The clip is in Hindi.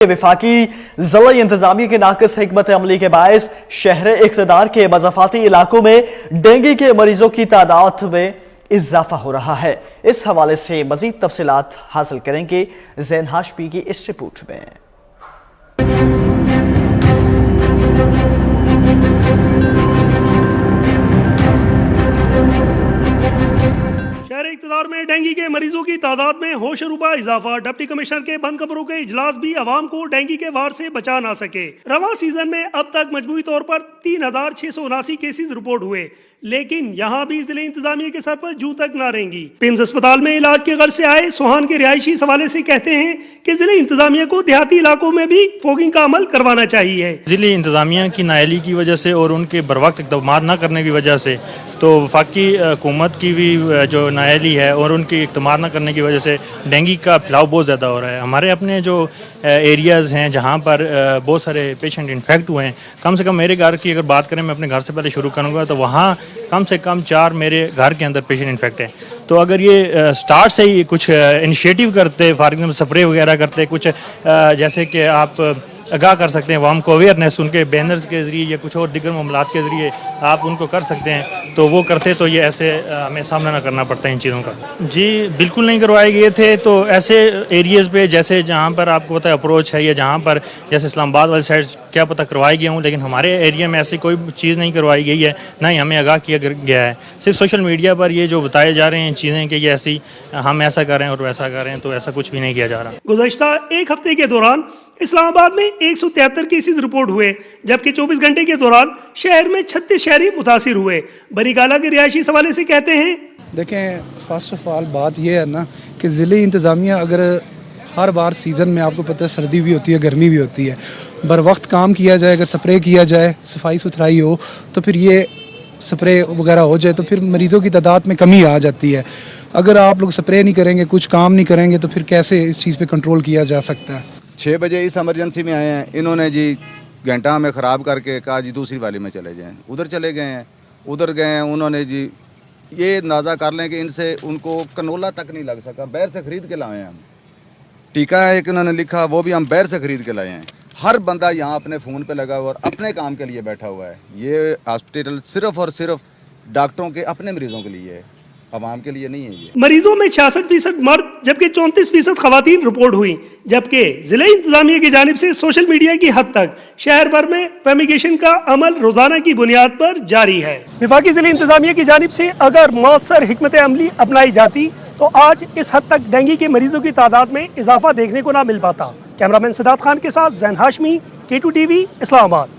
वफाकी ज़िला इंतजामिया के नाक़िस हिकमत अमली के बायस शहर इक़्तिदार के मज़ाफ़ाती इलाकों में डेंगू के मरीजों की तादाद में इजाफा हो रहा है। इस हवाले से मज़ीद तफसीलात हासिल करेंगे ज़ैन हाशमी की इस रिपोर्ट में। शहर इक़्तिदार में डेंगू के मरीजों की तादाद में होशरुबा इजाफा। डिप्टी कमिश्नर के बंद कमरों के इजलास भी अवाम को डेंगू के वार से बचा ना सके। रवां सीजन में अब तक मजमूई तौर पर 3679 केसेज रिपोर्ट हुए, लेकिन यहाँ भी जिले इंतजामिया के सर पर जू तक न रहेंगी। पिम्स अस्पताल में इलाज के गर्ज से आए सोहान के रिहायशी इस हवाले से कहते हैं कि जिले इंतजामिया को देहाती इलाकों में भी फोगिंग का अमल करवाना चाहिए। जिले इंतजामिया की नाअहली की वजह से और उनके बरवक्त इक़दाम न करने की वजह से तो वफाकी हुकूमत की भी जो नाअहली है और उनकी इक़दाम न करने की वजह से डेंगू का फैलाव बहुत ज़्यादा हो रहा है। हमारे अपने जो एरियाज़ हैं जहाँ पर बहुत सारे पेशेंट इन्फेक्ट हुए हैं, कम से कम मेरे घर की अगर बात करें, मैं अपने घर से पहले शुरू करूँगा तो वहाँ कम से कम 4 मेरे घर के अंदर पेशेंट इन्फेक्ट हैं। तो अगर ये स्टार्ट से ही कुछ इनिशिएटिव करते, फॉर एग्जाम्पल स्प्रे वगैरह करते, कुछ जैसे कि आप आगाह कर सकते हैं अवाम को, अवेयरनेस उनके बैनर्स के ज़रिए या कुछ और दिगर मामलात के ज़रिए आप उनको कर सकते हैं, तो वो करते तो ये ऐसे हमें सामना ना करना पड़ता है इन चीज़ों का। जी बिल्कुल नहीं करवाए गए थे। तो ऐसे एरियाज़ पे जैसे जहाँ पर आपको पता है अप्रोच है या जहाँ पर जैसे इस्लामाबाद वाली साइड क्या पता करवाई गया हूँ, लेकिन हमारे एरिया में ऐसी कोई चीज़ नहीं करवाई गई है, ना ही हमें आगाह किया गया है। सिर्फ सोशल मीडिया पर ये जो बताए जा रहे हैं चीज़ें कि ये ऐसी हम ऐसा कर रहे हैं और वैसा कर रहे हैं, तो ऐसा कुछ भी नहीं किया जा रहा। गुज़श्ता एक हफ्ते के दौरान इस्लामाबाद में 173 केसेस रिपोर्ट हुए, जबकि 24 घंटे के दौरान शहर में 36 शहरी मुतासिर हुए। बरीकाला के रिहायशी इस हवाले से कहते हैं, देखें फर्स्ट ऑफ ऑल बात यह है ना कि ज़िले इंतज़ामिया अगर हर बार सीज़न में आपको पता है सर्दी भी होती है, गर्मी भी होती है, बर वक्त काम किया जाए, अगर स्प्रे किया जाए, सफाई सुथराई हो, तो फिर ये स्प्रे वगैरह हो जाए तो फिर मरीज़ों की तादाद में कमी आ जाती है। अगर आप लोग स्प्रे नहीं करेंगे, कुछ काम नहीं करेंगे, तो फिर कैसे इस चीज़ पर कंट्रोल किया जा सकता है। 6 बजे इस एमरजेंसी में आए हैं, इन्होंने जी घंटा हमें ख़राब करके कहा जी दूसरी वाली में चले जाएं। उधर चले गए हैं, उधर गए हैं, उन्होंने जी ये अंदाज़ा कर लें कि इनसे उनको कनोला तक नहीं लग सका, बाहर से ख़रीद के लाए हैं हम। टीका है कि उन्होंने लिखा, वो भी हम बाहर से ख़रीद के लाए हैं। हर बंदा यहाँ अपने फ़ोन पे लगा हुआ और अपने काम के लिए बैठा हुआ है। ये हॉस्पिटल सिर्फ़ और सिर्फ डॉक्टरों के अपने मरीज़ों के लिए है, आवाम के लिए नहीं है। ये मरीजों में 66% मर्द जबकि 34% खवातीन रिपोर्ट हुई, जबकि जिले इंतजामिया की जानिब से सोशल मीडिया की हद तक शहर भर में फेमिगेशन का अमल रोजाना की बुनियाद पर जारी है। वफाकी जिले इंतजामिया की जानिब से अगर मौसर हिकमत अमली अपनाई जाती तो आज इस हद तक डेंगू के मरीजों की तादाद में इजाफा देखने को ना मिल पाता। कैमरामैन सदात खान के साथ ज़ैन हाशमी, K2 TV, इस्लामाबाद।